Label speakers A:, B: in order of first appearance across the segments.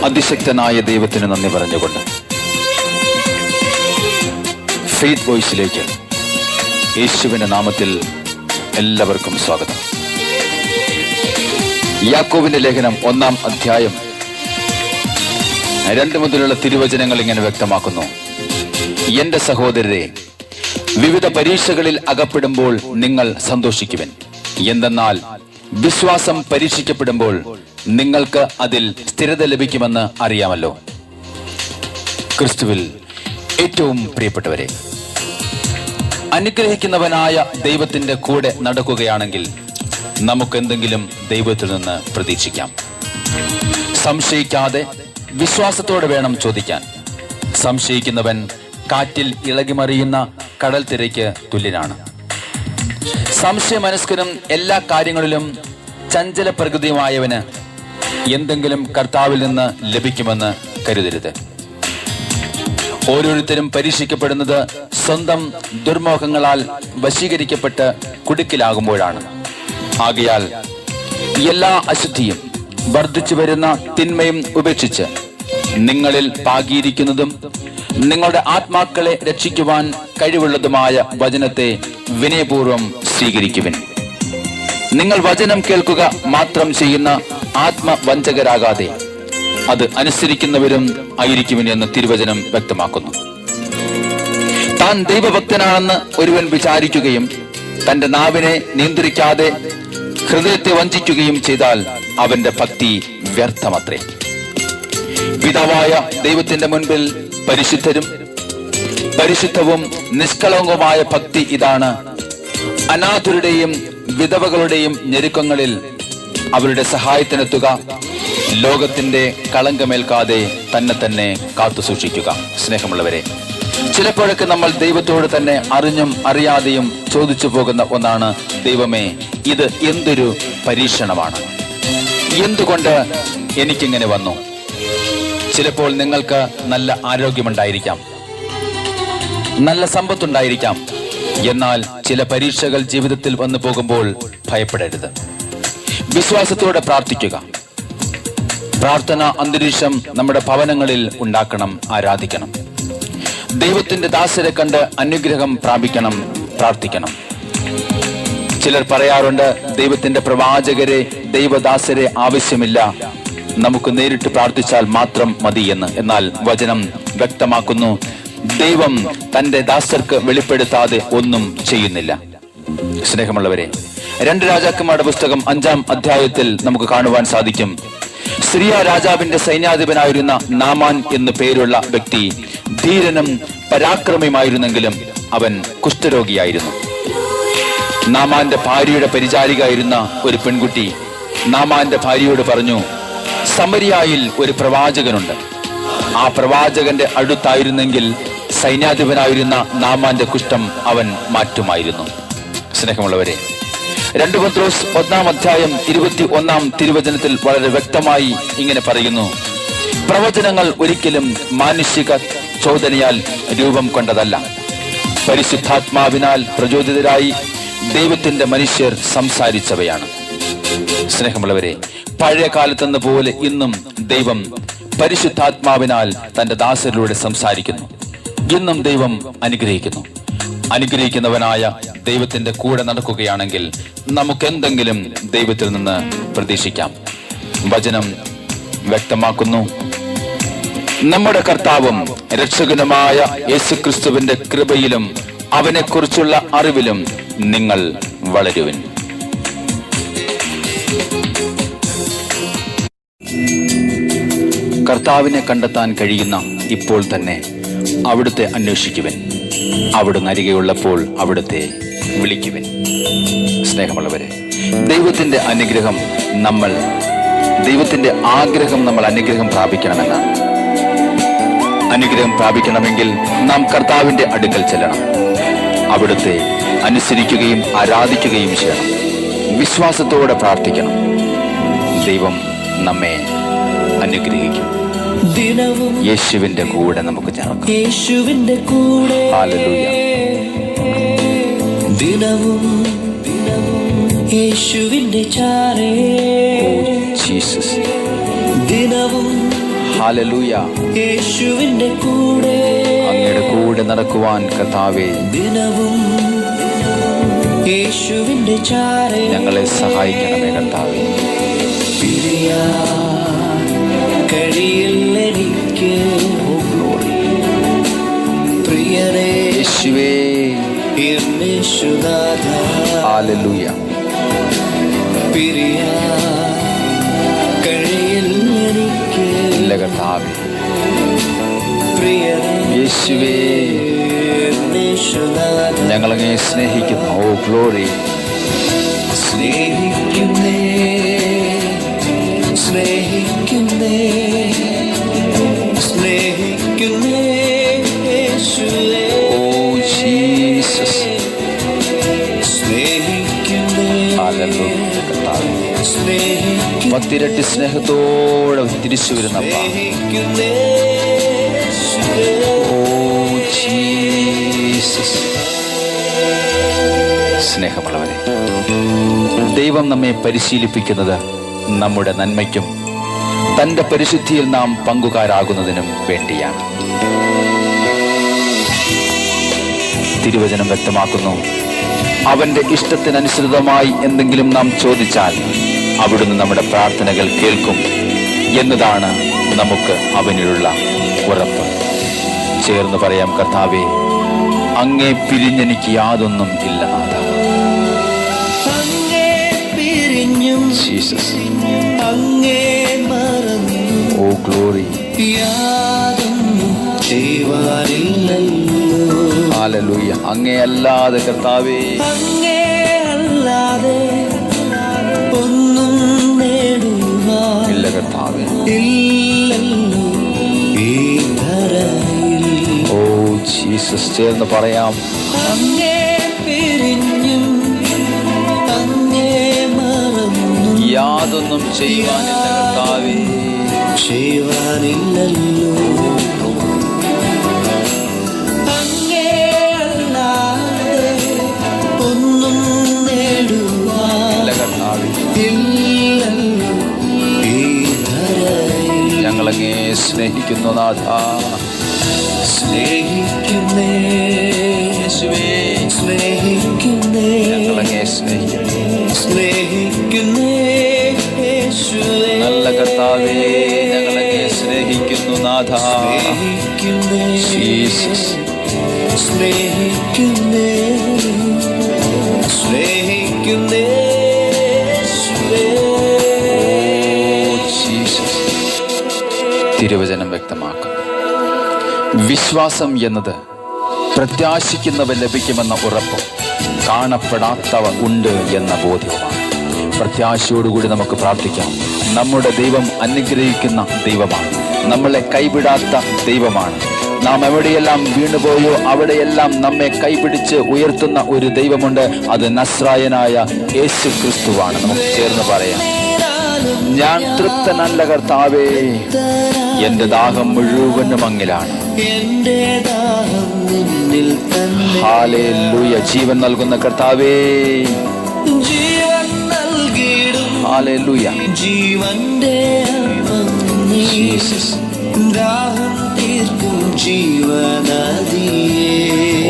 A: അതിശക്തനായ ദൈവത്തിന് നന്ദി പറഞ്ഞുകൊണ്ട് ഫെയ്ത്ത് വോയിസിലേക്ക് യേശുവിന്റെ നാമത്തിൽ എല്ലാവർക്കും സ്വാഗതം. യാക്കോബിന്റെ ലേഖനം 1-ാം അധ്യായം 2 മുതലുള്ള തിരുവചനങ്ങൾ ഇങ്ങനെ വ്യക്തമാക്കുന്നു. എന്റെ സഹോദരരെ, വിവിധ പരീക്ഷകളിൽ അകപ്പെടുമ്പോൾ നിങ്ങൾ സന്തോഷിക്കുവിൻ. എന്തെന്നാൽ വിശ്വാസം പരീക്ഷിക്കപ്പെടുമ്പോൾ നിങ്ങൾക്ക് അതിൽ സ്ഥിരത ലഭിക്കുമെന്ന് അറിയാമല്ലോ. ക്രിസ്തുവിൽ ഏറ്റവും പ്രിയപ്പെട്ടവരെ, അനുഗ്രഹിക്കുന്നവനായ ദൈവത്തിന്റെ കൂടെ നടക്കുകയാണെങ്കിൽ നമുക്കെന്തെങ്കിലും ദൈവത്തിൽ നിന്ന് പ്രതീക്ഷിക്കാം. സംശയിക്കാതെ വിശ്വാസത്തോടെ വേണം ചോദിക്കാൻ. സംശയിക്കുന്നവൻ കാറ്റിൽ ഇളകിമറിയുന്ന കടൽ തിരയ്ക്ക് തുല്യനാണ്. സംശയമനസ്കനും എല്ലാ കാര്യങ്ങളിലും ചഞ്ചല പ്രകൃതിയുമായവന് എന്തെങ്കിലും കർത്താവിൽ നിന്ന് ലഭിക്കുമെന്ന് കരുതരുത്. ഓരോരുത്തരും പരീക്ഷിക്കപ്പെടുന്നത് സ്വന്തം ദുർമോഹങ്ങളാൽ വശീകരിക്കപ്പെട്ട് കുടുക്കിലാകുമ്പോഴാണ്. ആകയാൽ എല്ലാ അശുദ്ധിയും വർദ്ധിച്ചു വരുന്ന തിന്മയും ഉപേക്ഷിച്ച് നിങ്ങളിൽ പാകിയിരിക്കുന്നതും നിങ്ങളുടെ ആത്മാക്കളെ രക്ഷിക്കുവാൻ കഴിവുള്ളതുമായ വചനത്തെ വിനയപൂർവം സ്വീകരിക്കുവിൻ. നിങ്ങൾ വചനം കേൾക്കുക മാത്രം ചെയ്യുന്ന ആത്മവഞ്ചകരാകാതെ അത് അനുസരിക്കുന്നവരും ആയിരിക്കുവിൻ എന്ന് തിരുവചനം വ്യക്തമാക്കുന്നു. താൻ ദൈവഭക്തനാണെന്ന് ഒരുവൻ വിചാരിക്കുകയും തന്റെ നാവിനെ നിയന്ത്രിക്കാതെ ഹൃദയത്തെ വഞ്ചിക്കുകയും ചെയ്താൽ അവന്റെ ഭക്തി വ്യർത്ഥമത്രേ. പിതാവായ ദൈവത്തിന്റെ മുൻപിൽ പരിശുദ്ധവും നിഷ്കളങ്കവുമായ ഭക്തി ഇതാണ്: അനാഥരുടെയും വിധവകളുടെയും ഞെരുക്കങ്ങളിൽ അവരുടെ സഹായത്തിനെത്തുക, ലോകത്തിന്റെ കളങ്കമേൽക്കാതെ തന്നെ കാത്തു സൂക്ഷിക്കുക. സ്നേഹമുള്ളവരെ, ചിലപ്പോഴൊക്കെ നമ്മൾ ദൈവത്തോട് തന്നെ അറിഞ്ഞും അറിയാതെയും ചോദിച്ചു പോകുന്ന ഒന്നാണ്: ദൈവമേ, ഇത് എന്തൊരു പരീക്ഷണമാണ്, എന്തുകൊണ്ട് എനിക്കിങ്ങനെ വന്നു? ചിലപ്പോൾ നിങ്ങൾക്ക് നല്ല ആരോഗ്യമുണ്ടായിരിക്കാം, നല്ല സമ്പത്തുണ്ടായിരിക്കാം. എന്നാൽ ചില പരീക്ഷകൾ ജീവിതത്തിൽ വന്നു പോകുമ്പോൾ ഭയപ്പെടരുത്. വിശ്വാസത്തോടെ പ്രാർത്ഥിക്കുക. പ്രാർത്ഥന അന്തരീക്ഷം നമ്മുടെ ഭവനങ്ങളിൽ ഉണ്ടാക്കണം, ആരാധിക്കണം. ദൈവത്തിന്റെ ദാസരെ കണ്ട് അനുഗ്രഹം പ്രാപിക്കണം, പ്രാർത്ഥിക്കണം. ചിലർ പറയാറുണ്ട്, ദൈവത്തിന്റെ പ്രവാചകരെ, ദൈവദാസരെ ആവശ്യമില്ല, നമുക്ക് നേരിട്ട് പ്രാർത്ഥിച്ചാൽ മാത്രം മതി എന്ന്. എന്നാൽ വചനം വ്യക്തമാക്കുന്നു, ദൈവം തന്റെ ദാസർക്ക് വെളിപ്പെടുത്താതെ ഒന്നും ചെയ്യുന്നില്ല. സ്നേഹമുള്ളവരെ, 2 രാജാക്കന്മാരുടെ പുസ്തകം 5-ാം അധ്യായത്തിൽ നമുക്ക് കാണുവാൻ സാധിക്കും. സിറിയ രാജാവിന്റെ സൈന്യാധിപനായിരുന്ന നാമാൻ എന്നു പേരുള്ള വ്യക്തി ധീരനും പരാക്രമിയുമായിരുന്നെങ്കിലും അവൻ കുഷ്ഠരോഗിയായിരുന്നു. നാമാന്റെ ഭാര്യയുടെ പരിചാരികയായിരുന്ന ഒരു പെൺകുട്ടി നാമാന്റെ ഭാര്യയോട് പറഞ്ഞു, സമരിയായിൽ ഒരു പ്രവാചകനുണ്ട്. ആ പ്രവാചകന്റെ അടുത്തായിരുന്നെങ്കിൽ സൈന്യാധിപനായിരുന്ന നാമാന്റെ കുഷ്ഠം അവൻ മാറ്റുമായിരുന്നു. സ്നേഹമുള്ളവരെ, 2 പത്രോസ് 1-ാം അധ്യായം 21-ാം തിരുവചനത്തിൽ വളരെ വ്യക്തമായി ഇങ്ങനെ പറയുന്നു: പ്രവചനങ്ങൾ ഒരിക്കലും മാനുഷിക ചോദനയാൽ രൂപം കൊണ്ടതല്ല, പരിശുദ്ധാത്മാവിനാൽ പ്രചോദിതരായി ദൈവത്തിന്റെ മനുഷ്യർ സംസാരിച്ചവയാണ്. സ്നേഹമുള്ളവരെ, പഴയ കാലത്തെന്ന പോലെ ഇന്നും ദൈവം പരിശുദ്ധാത്മാവിനാൽ തന്റെ ദാസരിലൂടെ സംസാരിക്കുന്നു. ഇന്നും ദൈവം അനുഗ്രഹിക്കുന്നു. അനുഗ്രഹിക്കുന്നവനായ ദൈവത്തിന്റെ കൂടെ നടക്കുകയാണെങ്കിൽ നമുക്കെന്തെങ്കിലും ദൈവത്തിൽ നിന്ന് പ്രതീക്ഷിക്കാം. വചനം വ്യക്തമാക്കുന്നു, നമ്മുടെ കർത്താവും രക്ഷകനുമായ യേശുക്രിസ്തുവിന്റെ കൃപയിലും അവനെക്കുറിച്ചുള്ള അറിവിലും നിങ്ങൾ വളരുവിൻ. കർത്താവിനെ കണ്ടെത്താൻ കഴിയുന്ന ഇപ്പോൾ തന്നെ അവിടുത്തെ അന്വേഷിക്കുവിൻ. അവിടുന്ന് അരികെയുള്ളപ്പോൾ അവിടുത്തെ വിളിക്കുവിൻ. സ്നേഹമുള്ളവരെ, ദൈവത്തിന്റെ അനുഗ്രഹം ദൈവത്തിന്റെ ആഗ്രഹം നമ്മൾ അനുഗ്രഹം പ്രാപിക്കണമെന്നാണ്. അനുഗ്രഹം പ്രാപിക്കണമെങ്കിൽ നാം കർത്താവിന്റെ അടുക്കൽ ചെല്ലണം. അവിടുത്തെ അനുസരിക്കുകയും ആരാധിക്കുകയും ചെയ്യണം. വിശ്വാസത്തോടെ പ്രാർത്ഥിക്കണം. ദൈവം നമ്മെ അനുഗ്രഹിക്കും. യേശുവിന്റെ കൂടെ നമുക്ക് ചേർക്കാം.
B: യേശുവിന്റെ കൂടെ
A: ഹല്ലേലൂയ.
B: ദിനവും യേശുവിന്റെ ചാരേ
A: ജീസസ്.
B: ദിനവും
A: ഹല്ലേലൂയ.
B: യേശുവിന്റെ കൂടെ
A: അങ്ങയുടെ കൂടെ നടക്കുവാൻ കർത്താവേ
B: ദിനവും യേശുവിന്റെ ചാരെ
A: ഞങ്ങളെ സഹായിക്കണമേ കർത്താവേ.
B: പിരിയാൻ കഴിയില്ലെനിക്ക് പ്രിയരേ
A: യേശുവേ.
B: യേശുനാഥ
A: ഹല്ലേലൂയ.
B: പിരിയാൻ കഴിയില്ലെനിക്ക്
A: ഇല്ല കർത്താവേ.
B: പ്രിയരേ
A: യേശുവേ
B: യേശുനാഥ
A: ഞങ്ങളങ്ങേ സ്നേഹിക്കുന്നു. ഓ ഗ്ലോറി.
B: സ്നേഹിക്കുന്നേ സ്നേഹിക്കുന്നേ സ്നേഹിക്കുന്നേ യേശുവേ.
A: Oh Jesus.
B: സ്നേഹിക്കുന്നേ
A: ഹല്ലേലൂയ കർത്താവേ.
B: സ്നേഹിക്കുന്നേ
A: പത്തിരട്ടി സ്നേഹത്തോടെ തിരിച്ചു വരുന്നപ്പ.
B: സ്നേഹിക്കുന്നേ യേശുവേ.
A: Oh Jesus. സ്നേഹമുള്ളവരെ, ദൈവം നമ്മെ പരിശീലിപ്പിക്കുന്നത് നമ്മുടെ നന്മയ്ക്കും തന്റെ പരിശുദ്ധിയിൽ നാം പങ്കുകാരാകുന്നതിനും വേണ്ടിയാണ്. തിരുവചനം വ്യക്തമാക്കുന്നു, അവന്റെ ഇഷ്ടത്തിനനുസൃതമായി എന്തെങ്കിലും നാം ചോദിച്ചാൽ അവിടുന്ന് നമ്മുടെ പ്രാർത്ഥനകൾ കേൾക്കും എന്നതാണ് നമുക്ക് അവനിലുള്ള ഉറപ്പ്. ചേർന്ന് പറയാം, കർത്താവേ, അങ്ങേ പിരിഞ്ഞെനിക്ക് യാതൊന്നും ഇല്ല നാഥ.
B: അങ്ങേ പിരിഞ്ഞും
A: ജീസസ്.
B: അങ്ങേ മറന്നു
A: ഓ ഗ്ലോറി.
B: യാതൊന്നും ചെയ്യുവാനില്ലല്ലോ.
A: ഹല്ലേലൂയ. അങ്ങേ അല്ലാതെ കർത്താവേ
B: അങ്ങേ അല്ലാതെ ഒന്നും നേടുവാൻ
A: ഇല്ല കർത്താവേ.
B: ഇല്ലല്ലോ ഈ ധരയിൽ.
A: Oh Jesus. ചേർന്ന് പറയാം,
B: അങ്ങേ പിരിഞ്ഞും അങ്ങേ മറന്നു
A: യാതൊന്നും ചെയ്യുവാനില്ല കർത്താവേ.
B: ചെയ്യുവാനില്ലല്ലോ. അങ്ങേ അല്ലാതെ ഒന്നും നേടുവാൻ
A: ഇല്ല കർത്താവേ.
B: ഇല്ലല്ലോ ഈ ധരയിൽ.
A: ഞങ്ങളങ്ങേ സ്നേഹിക്കുന്നു നാഥ.
B: സ്നേഹിക്കുന്നേ
A: യേശുവേ,
B: സ്നേഹിക്കുന്നേ
A: ഞങ്ങളങ്ങേ സ്നേഹിക്കുന്നു.
B: സ്നേഹിക്കുന്നേ യേശുവേ.
A: നല്ല കർത്താവേ, ഞങ്ങളങ്ങേ സ്നേഹിക്കുന്നു നാഥ.
B: സ്നേഹിക്കുന്നേ
A: ജീസസ്.
B: സ്നേഹിക്കുന്നേ സ്നേഹിക്കുന്നേ യേശുവേ.
A: Oh Jesus. തിരുവചനം വ്യക്തമാക്കുന്നു, വിശ്വാസം എന്നത് പ്രത്യാശിക്കുന്നവ ലഭിക്കുമെന്ന ഉറപ്പും കാണപ്പെടാത്തവ ഉണ്ട് എന്ന ബോധ്യവുമാണ്. പ്രത്യാശയോടുകൂടി നമുക്ക് പ്രാർത്ഥിക്കാം. നമ്മുടെ ദൈവം അനുഗ്രഹിക്കുന്ന ദൈവമാണ്. നമ്മളെ കൈവിടാത്ത ദൈവമാണ്. നാം എവിടെയെല്ലാം വീണുപോയോ അവിടെയെല്ലാം നമ്മെ കൈപിടിച്ച് ഉയർത്തുന്ന ഒരു ദൈവമുണ്ട്. അത് നസ്രായനായ യേശു ക്രിസ്തുവാണ്. നമുക്ക് ചേർന്ന് പറയാം, ഞാൻ തൃപ്തനല്ല കർത്താവേ, എന്റെ ദാഹം മുഴുവനും അങ്ങിലാണ്.
B: എന്റെ ദാഹം നിന്നിൽ തന്നെ.
A: ഹല്ലേലൂയ. ജീവൻ നൽകുന്ന കർത്താവേ,
B: ജീവൻ നൽകിടും.
A: ഹല്ലേലൂയ.
B: ജീവന്റെ അപ്പം നീ.
A: ജീസസ്.
B: ദാഹം തീർക്കും ജീവനദിയേ.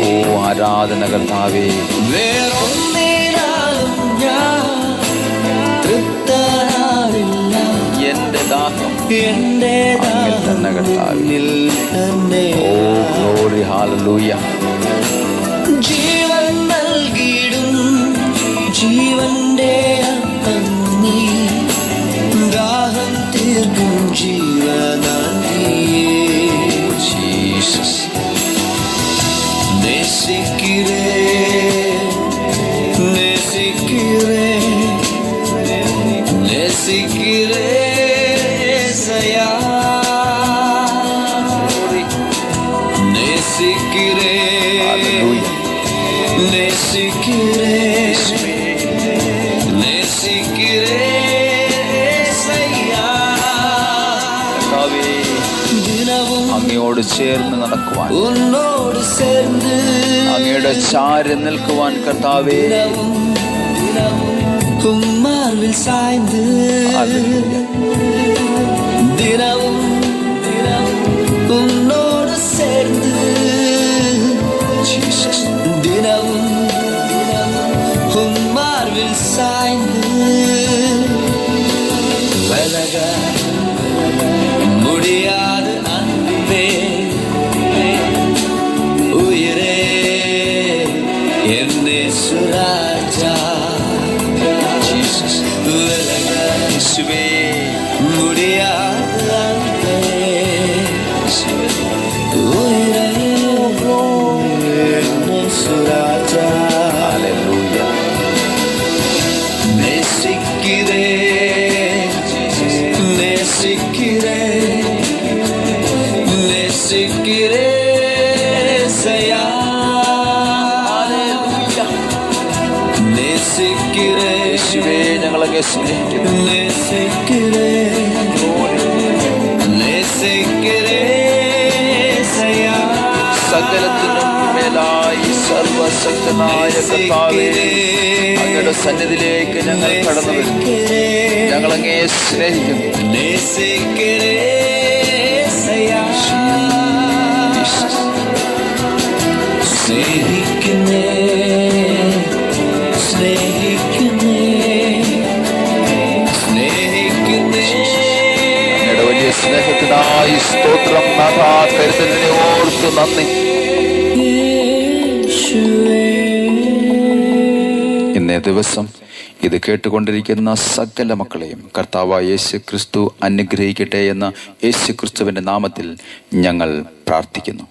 A: ഓ ആരാധന കർത്താവേ.
B: വേറൊന്നിനാലും ഞാൻ തൃപ്തനാവില്ല.
A: എന്റെ ദാഹം
B: എന്റെ
A: അങ്ങിൽ തന്നെ കർത്താവേ.
B: ദാഹത്തിൽ തന്നെ.
A: ഓ ഗ്ലോറി. ഹല്ലേലൂയ.
B: ജീവൻ നൽകിടും ജീവന്റെ അപ്പം നീ. ദാഹം തീർക്കും ജീവനദിയേ.
A: ജീസസ്.
B: നേസിக்கிறേ നേസിக்கிறേ നേസിக்கிறേ യേശയ്യാ. നേസിக்கிறേ
A: ഹല്ലേലൂയ.
B: നേസിக்கிறേ നേസിக்கிறേ യേശയ്യാ.
A: കർത്താവേ,
B: ദിനവും
A: അങ്ങയോട് ചേർന്ന് നടക്കുവാൻ,
B: ഉന്നോട് ചേർന്ന്
A: അങ്ങയുടെ ചാരി നിൽക്കുവാൻ കർത്താവേ.
B: കുമാർവിൽ സാய்ந்து
A: ഹല്ലേലൂയ.
B: ദിനവും மார்பில் சாய்ந்து விலக முடியாது அன்பே உயிரே என்னே சுராஜா
A: ജീസസ്
B: விலக
A: യേശുവേ
B: முடியாது அன்பே உயிரே என்னே சுராஜா
A: ഹല്ലേലൂയ
B: நேசிக்கிறேன் நேசிக்கிறேன் நேசிக்கிறேன் சயா நேசிக்கிறேன்
A: യേശുവേ ഞങ്ങളങ്ങേ സ്നേഹിക്കുന്നു
B: நேசிக்கிறேன் நேசிக்கிறேன் சயா
A: സകലത്തിനും മേലായി സർവശക്തനായ കർത്താവേ അങ്ങയുടെ സന്നിധിയിലേക്ക് ഞങ്ങൾ കടന്നു വരുന്നു. ഞങ്ങളങ്ങേ സ്നേഹിക്കുന്നു.
B: நேசிக்கிறேன் சயா സ്നേഹിക്കുന്നേ സ്നേഹിക്കുന്നേ സ്നേഹിക്കുന്നേ
A: അങ്ങയുടെ വലിയ സ്നേഹത്തിനായി സ്തോത്രം. നാഥാ, കരുതലിനെ ഓർത്ത് നന്ദി. ഇന്നേ ദിവസം ഇത് കേട്ടുകൊണ്ടിരിക്കുന്ന സകല മക്കളെയും കർത്താവായ യേശു ക്രിസ്തു അനുഗ്രഹിക്കട്ടെ എന്ന യേശു ക്രിസ്തുവിന്റെ നാമത്തിൽ ഞങ്ങൾ പ്രാർത്ഥിക്കുന്നു.